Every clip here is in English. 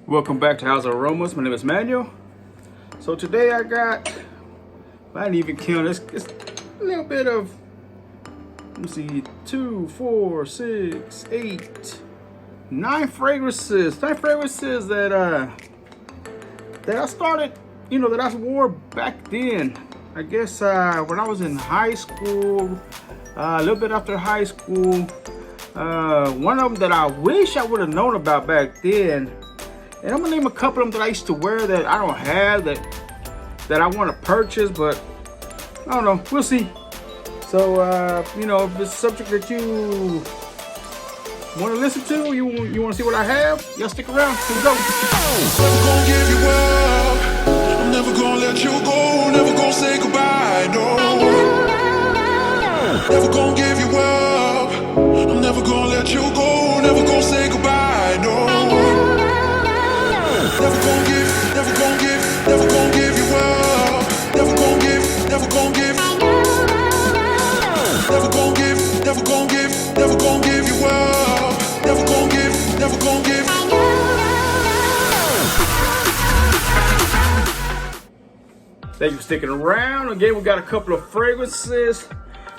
Welcome back to House of Aromas. My name is Manuel. So today I didn't even count, it's a little bit of, let me see, 2, 4, 6, 8, 9 fragrances. 9 fragrances that I started, that I wore back then. I guess when I was in high school, a little bit after high school. One of them that I wish I would have known about back then. And I'm gonna name a couple of them that I used to wear that I don't have, that I want to purchase, but I don't know. We'll see. So, if it's a subject that you want to listen to, you want to see what I have, y'all stick around. Here we go. Never gonna give you up. I'm never gonna let you go. Never gonna say goodbye. No. Never gonna give you up. I'm never gonna let you go. Never gonna say goodbye. No. Never gonna give, never gonna give, never gonna give you up. Never gonna give, never gonna give. Never gonna give, never gonna give, never gonna give you up. Never gonna give, never gonna give. Thank you for sticking around. Again, we got a couple of fragrances.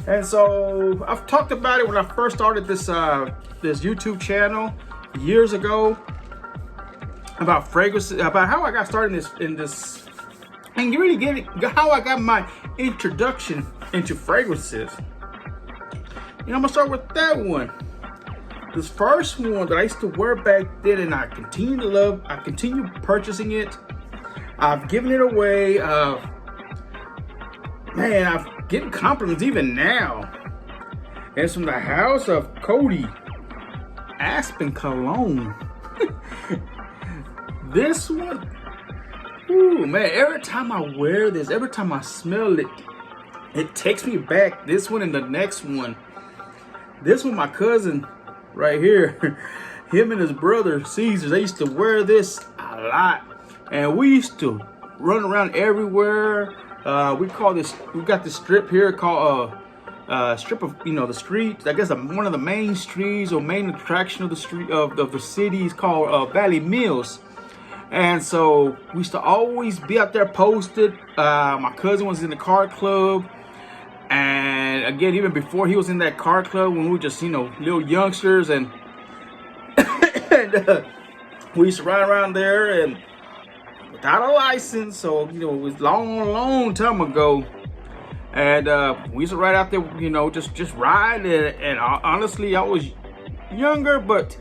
And so I've talked about it when I first started this YouTube channel years ago. About fragrances, about how I got started in this, and you really get it, how I got my introduction into fragrances. I'm gonna start with that one. This first one that I used to wear back then, and I continue to love. I continue purchasing it. I've given it away. Man, I've getting compliments even now. And it's from the house of Cody, Aspen Cologne. This one, ooh man, every time I wear this, every time I smell it, it takes me back. This one and the next one. This one, my cousin right here, him and his brother Caesar, they used to wear this a lot. And we used to run around everywhere. We got this strip here called strip of, the street. I guess one of the main streets or main attraction of the street of the city is called Valley Mills. And so we used to always be out there posted. My cousin was in the car club. And again, even before he was in that car club, when we were just, little youngsters, and, we used to ride around there and without a license. So, it was long time ago. And we used to ride out there, just ride. And honestly, I was younger, but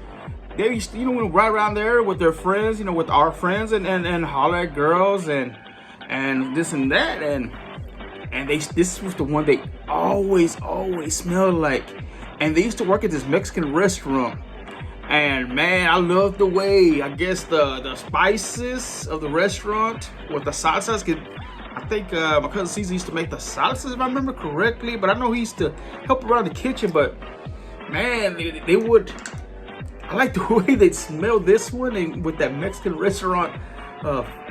they used to, ride around there with their friends, with our friends, and holler at girls and this and that, and this was the one they always smelled like. And they used to work at this Mexican restaurant, and man, I loved the way, I guess the spices of the restaurant with the salsas. I think my cousin Caesar used to make the salsas, if I remember correctly, but I know he used to help around the kitchen. But man, they would. I like the way they smell this one, and with that Mexican restaurant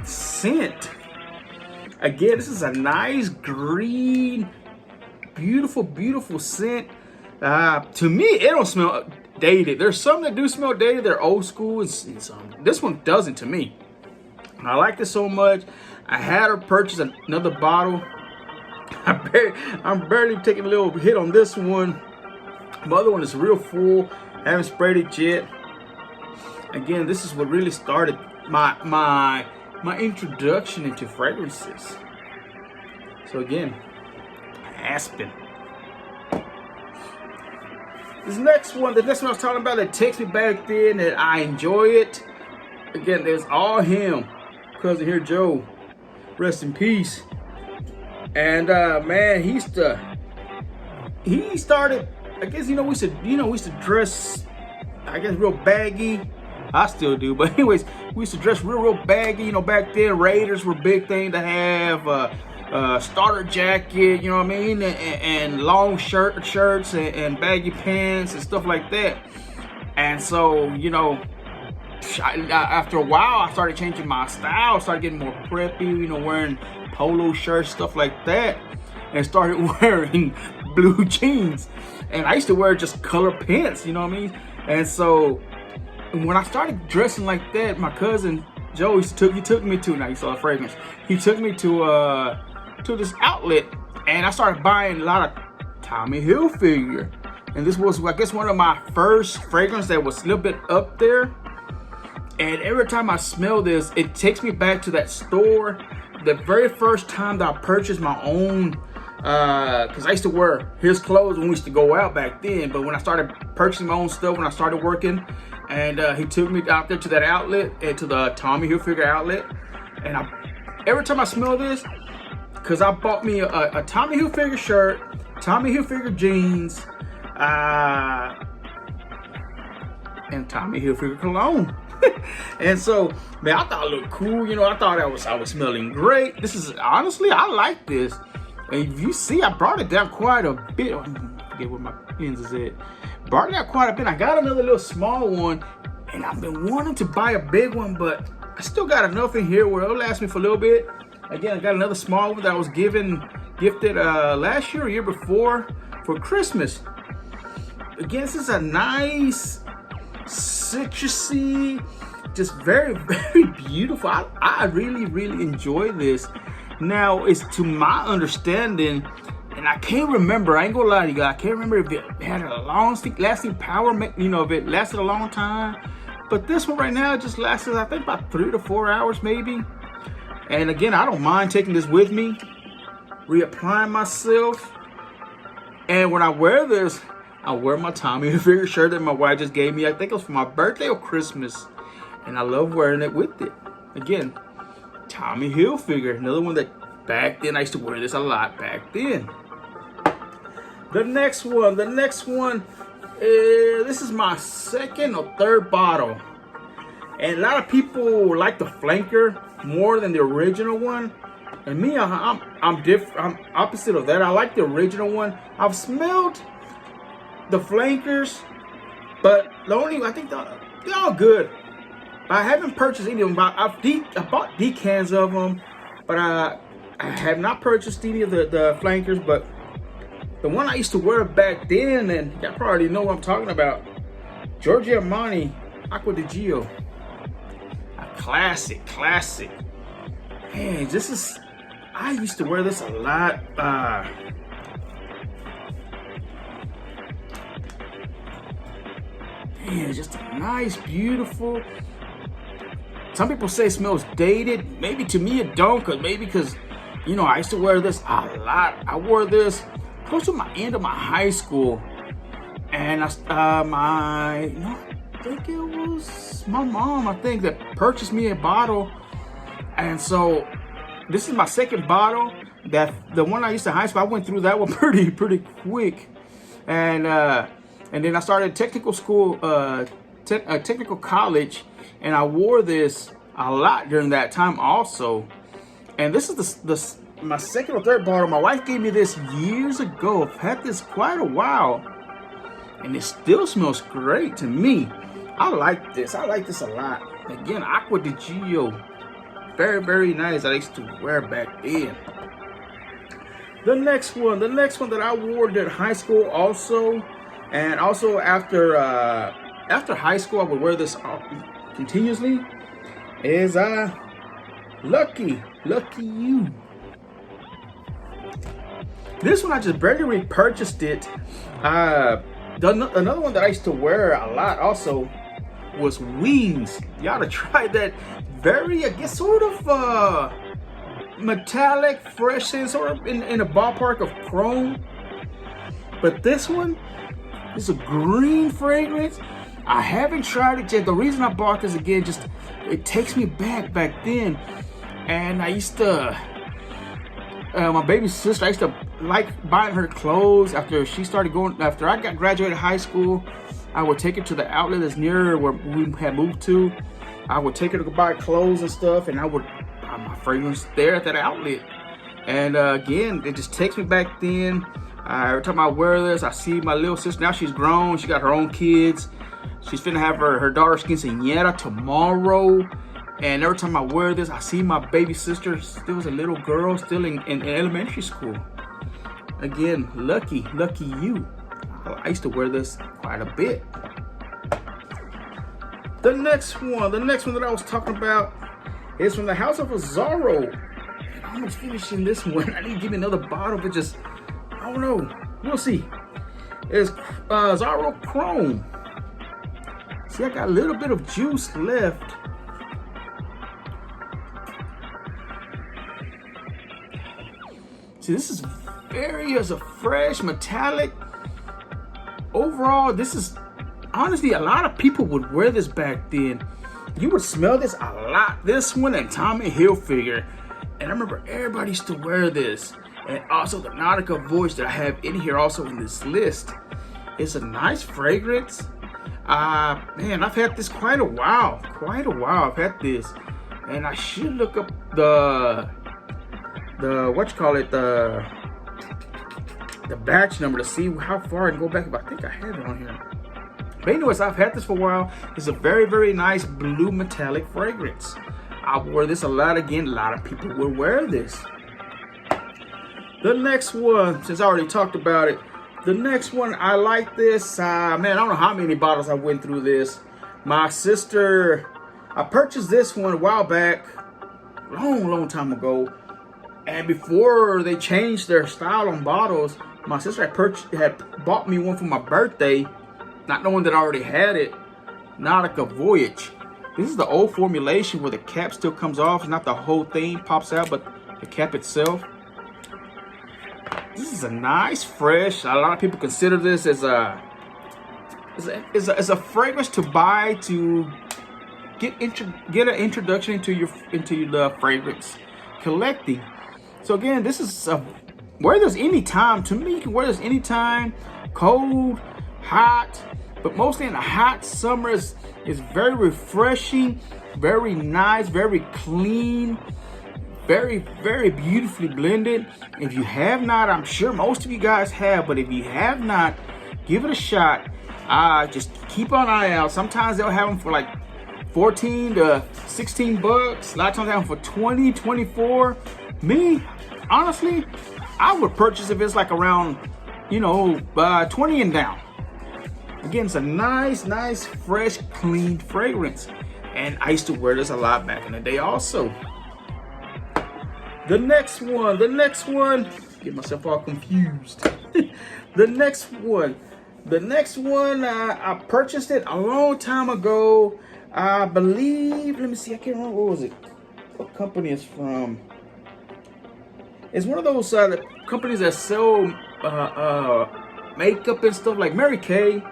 scent. Again, this is a nice green, beautiful scent. To me, it don't smell dated. There's some that do smell dated. They're old school, and some. This one doesn't to me. And I like this so much. I had to purchase another bottle. I'm barely taking a little hit on this one. The other one is real full. I haven't sprayed it yet. Again, this is what really started my introduction into fragrances. So again, Aspen. The next one I was talking about that takes me back then, that I enjoy it. Again, there's all him. Cousin here, Joe. Rest in peace. And man, he started. I guess we used to dress, I guess, real baggy. I still do, but anyways, we used to dress real baggy. Back then Raiders were a big thing to have. Starter jacket, you know what I mean, and long shirts and baggy pants and stuff like that. And so, after a while, I started changing my style. Started getting more preppy, wearing polo shirts, stuff like that, and started wearing blue jeans. And I used to wear just color pants, you know what I mean? And so when I started dressing like that, my cousin Joe, he took me to, now you saw the fragrance. He took me to this outlet, and I started buying a lot of Tommy Hilfiger. And this was, I guess, one of my first fragrance that was a little bit up there. And every time I smell this, it takes me back to that store. The very first time that I purchased my own, because I used to wear his clothes when we used to go out back then. But when I started purchasing my own stuff, when I started working, and he took me out there to that outlet, and to the Tommy Hilfiger outlet. And every time I smell this, because I bought me a Tommy Hilfiger shirt, Tommy Hilfiger jeans, and Tommy Hilfiger cologne. And so, man, I thought it looked cool. You know, I thought I was smelling great. This is, honestly, I like this. And if you see, I brought it down quite a bit. I forget where my lens is at. Brought it down quite a bit. I got another little small one, and I've been wanting to buy a big one, but I still got enough in here where it'll last me for a little bit. Again, I got another small one that I was gifted last year or year before for Christmas. Again, this is a nice citrusy, just very, very beautiful. I really, really enjoy this. Now, it's to my understanding, and I can't remember, I ain't gonna lie to you guys, I can't remember if it had a long-lasting power, you know, if it lasted a long time. But this one right now just lasted, I think, about 3 to 4 hours maybe. And again, I don't mind taking this with me, reapplying myself. And when I wear this, I wear my Tommy Hilfiger shirt that my wife just gave me. I think it was for my birthday or Christmas. And I love wearing it with it. Again, Tommy Hilfiger, another one that back then, I used to wear this a lot back then. The next one, this is my second or third bottle. And a lot of people like the flanker more than the original one. And me, I'm different. I'm opposite of that. I like the original one. I've smelled the flankers, but I think they're all good. I haven't purchased any of them. I bought decans of them, but I have not purchased any of the flankers. But the one I used to wear back then, and y'all probably know what I'm talking about, Giorgio Armani Acqua di Gio. A classic. Man, I used to wear this a lot. Man, just a nice, beautiful. Some people say it smells dated. Maybe to me it don't, because you know, I used to wear this a lot. I wore this close to my end of my high school, and I think it was my mom, I think, that purchased me a bottle. And so this is my second bottle. That the one I used to high school, I went through that one pretty quick, and then I started technical school, technical college, and I wore this a lot during that time also. And this is my second or third bottle. My wife gave me this years ago. I've had this quite a while, and it still smells great to me. I like this. I like this a lot. Again, Acqua di Gio. Very, very nice. I used to wear back then. The next one that I wore at high school also, and also after high school, I would wear this continuously, is Lucky You. This one I just barely repurchased it. Another one that I used to wear a lot also was Wings. You ought to try that. Very, I guess, sort of metallic, fresh, sort of in the ballpark of chrome. But this one is a green fragrance. I haven't tried it yet. The reason I bought this again, just it takes me back then. And I used to, my baby sister, I used to like buying her clothes after I got graduated high school. I would take her to the outlet that's near where we had moved to. I would take her to go buy clothes and stuff, and I would buy my fragrance there at that outlet. And again, it just takes me back then. Every time I wear this, I see my little sister. Now she's grown. She got her own kids. She's finna have her daughter's quinceañera tomorrow. And every time I wear this, I see my baby sister still was a little girl, still in elementary school. Again, Lucky You. I used to wear this quite a bit. The next one that I was talking about is from the House of Azaro. I'm almost finishing this one. I need to give me another bottle, but just, I don't know. We'll see. It's Azaro Chrome. See, I got a little bit of juice left. See, this is as a fresh metallic. Overall, this is honestly, a lot of people would wear this back then. You would smell this a lot. This one and Tommy Hilfiger. And I remember everybody used to wear this. And also the Nautica Voyage that I have in here also in this list. It's a nice fragrance. Man, I've had this quite a while. I've had this. And I should look up the batch number to see how far I can go back. But I think I have it on here. But anyways, I've had this for a while. It's a very, very nice blue metallic fragrance. I wore this a lot. Again, a lot of people will wear this. The next one, since I already talked about it, the next one, I like this. Man, I don't know how many bottles I went through this. My sister, I purchased this one a while back, long time ago. And before they changed their style on bottles, my sister had bought me one for my birthday, not knowing that I already had it. Nautica Voyage. This is the old formulation where the cap still comes off. It's not the whole thing pops out, but the cap itself. This is a nice, fresh. A lot of people consider this as a fragrance to buy to get an introduction into the fragrance collecting. So again, this is wear this anytime. To me, you can wear this anytime, cold, hot, but mostly in the hot summer. Is very refreshing, very nice, very clean, very, very beautifully blended. If you have not, I'm sure most of you guys have, but if you have not, give it a shot. Just keep an eye out. Sometimes they'll have them for like 14 to 16 bucks. A lot of times they have them for 20, 24. Me, honestly, I would purchase if it's like around, 20 and down. Again, it's a nice, fresh, clean fragrance. And I used to wear this a lot back in the day also. The next one, get myself all confused. The next one, I purchased it a long time ago. I believe, let me see, I can't remember, what was it? What company it's from? It's one of those companies that sell makeup and stuff, like Mary Kay.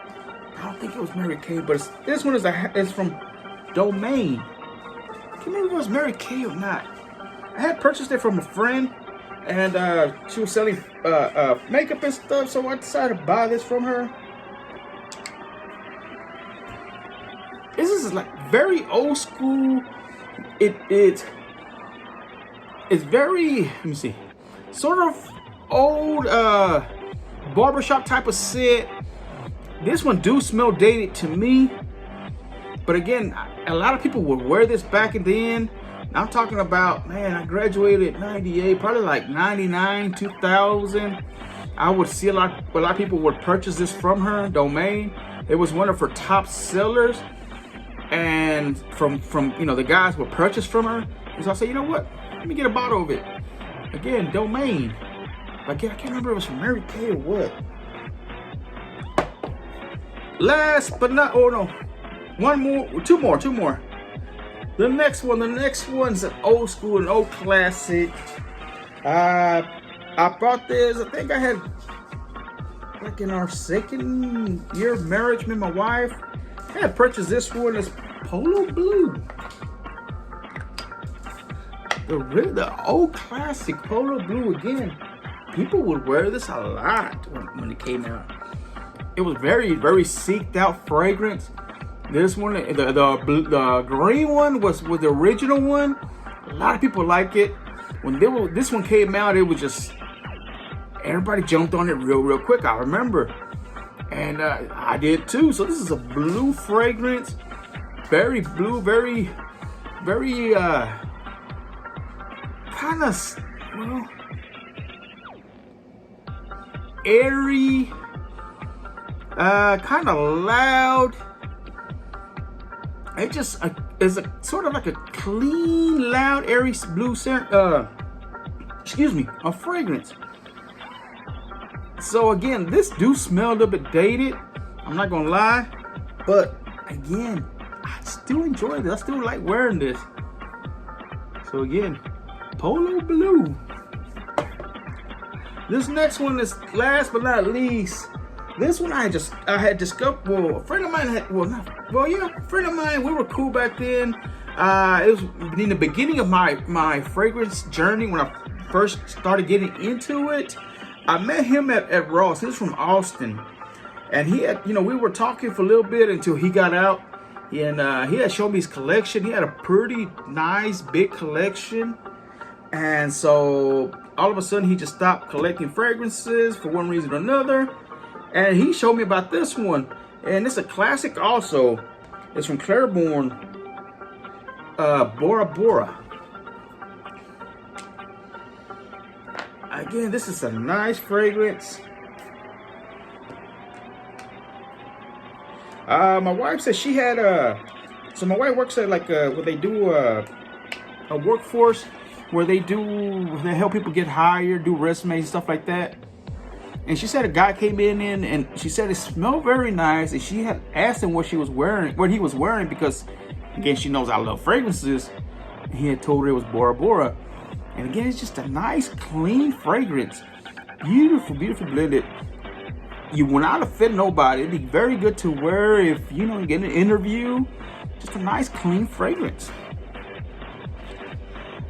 I don't think it was Mary Kay, but this one is from Domain. I can't remember if it was Mary Kay or not. I had purchased it from a friend, and she was selling makeup and stuff, so I decided to buy this from her. This is like very old school. It's very, let me see, sort of old barbershop type of scent. This one do smell dated to me, but again, a lot of people would wear this back then. I'm talking about, man, I graduated 98, probably like 99, 2000. I would see a lot of people would purchase this from her, Domain. It was one of her top sellers. And from the guys would purchase from her. And so I said, you know what? Let me get a bottle of it. Again, Domain. Again, I can't remember if it was from Mary Kay or what. Last but not, two more. The next one's an old school, an old classic. I bought this, I think I had, like in our second year of marriage, me and my wife. I had purchased this one, it's Polo Blue. The old classic Polo Blue. Again, people would wear this a lot when it came out. It was very, very seeked out fragrance. This one, the green one was the original one. A lot of people like it. When this one came out, it was just, everybody jumped on it real quick. I remember, and I did too. So this is a blue fragrance, very blue, very kind of, airy, kind of loud. it just is a sort of like a clean, loud, airy blue scent. A fragrance. So again, this do smell a little bit dated. I'm not gonna lie, but again, I still enjoy this. I still like wearing this. So again, Polo Blue. This next one is last but not least. This one I had discovered. Well, a friend of mine had. A friend of mine. We were cool back then. It was in the beginning of my fragrance journey when I first started getting into it. I met him at Ross. He was from Austin, and he had, we were talking for a little bit until he got out, and he had shown me his collection. He had a pretty nice big collection, and so all of a sudden he just stopped collecting fragrances for one reason or another, and he showed me about this one, and it's a classic also. It's from Claiborne, Bora Bora. Again, this is a nice fragrance. My wife said she had so my wife works at like where they do a workforce where they help people get hired, do resumes and stuff like that. And she said a guy came in and she said it smelled very nice, and she had asked him what he was wearing, because again, she knows I love fragrances. And he had told her it was Bora Bora. And again, it's just a nice, clean fragrance. Beautiful, beautiful blended. You will not offend nobody. It'd be very good to wear if, you get an interview. Just a nice, clean fragrance.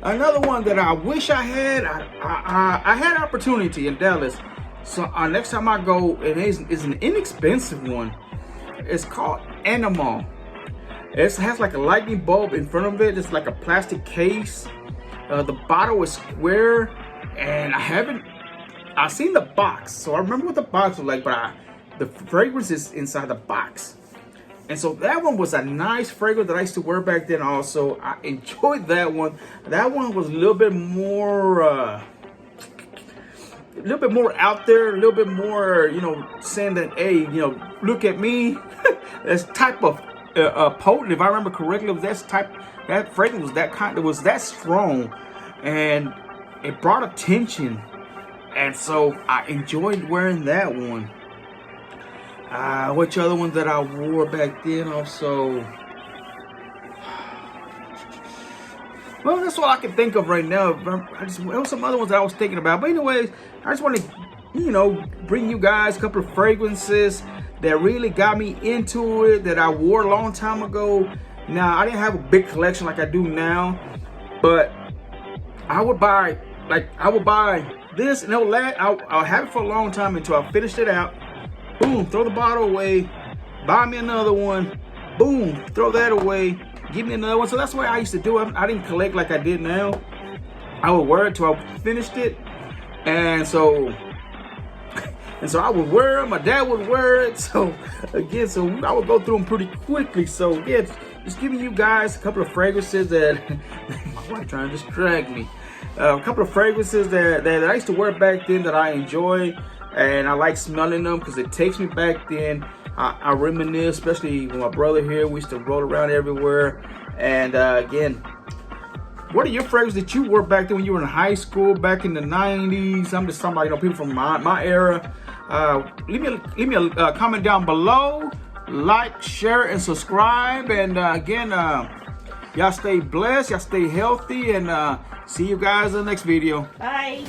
Another one that I wish I had, I had opportunity in Dallas. So next time I go, it is an inexpensive one. It's called Animal. It has like a lightning bulb in front of it. It's like a plastic case. The bottle is square, and I've seen the box, so I remember what the box was like, but the fragrance is inside the box. And so that one was a nice fragrance that I used to wear back then also. I enjoyed that one. That one was a little bit more out there, a little bit more, saying that, hey, look at me. This type of potent, if I remember correctly, that fragrance was that kind, it was that strong, and it brought attention, and so I enjoyed wearing that one. Which other ones that I wore back then also? Well, that's all I can think of right now. There was some other ones that I was thinking about, but anyways, I just want to, bring you guys a couple of fragrances that really got me into it, that I wore a long time ago. Now, I didn't have a big collection like I do now, but I would buy this, and I'll have it for a long time until I finished it out. Boom, throw the bottle away, buy me another one, boom, throw that away, give me another one. So that's what I used to do. I didn't collect like I did now. I would wear it till I finished it, and so I would wear it. My dad would wear it. So again, I would go through them pretty quickly. So again, just giving you guys a couple of fragrances that my wife trying to distract me. A couple of fragrances that I used to wear back then that I enjoy, and I like smelling them because it takes me back then. I reminisce, especially with my brother here. We used to roll around everywhere. And again, what are your fragrances that you wore back then when you were in high school, back in the 90s? I'm just talking about, people from my era. Leave me a comment down below. Like, share, and subscribe. And again, y'all stay blessed, y'all stay healthy, and see you guys in the next video. Bye.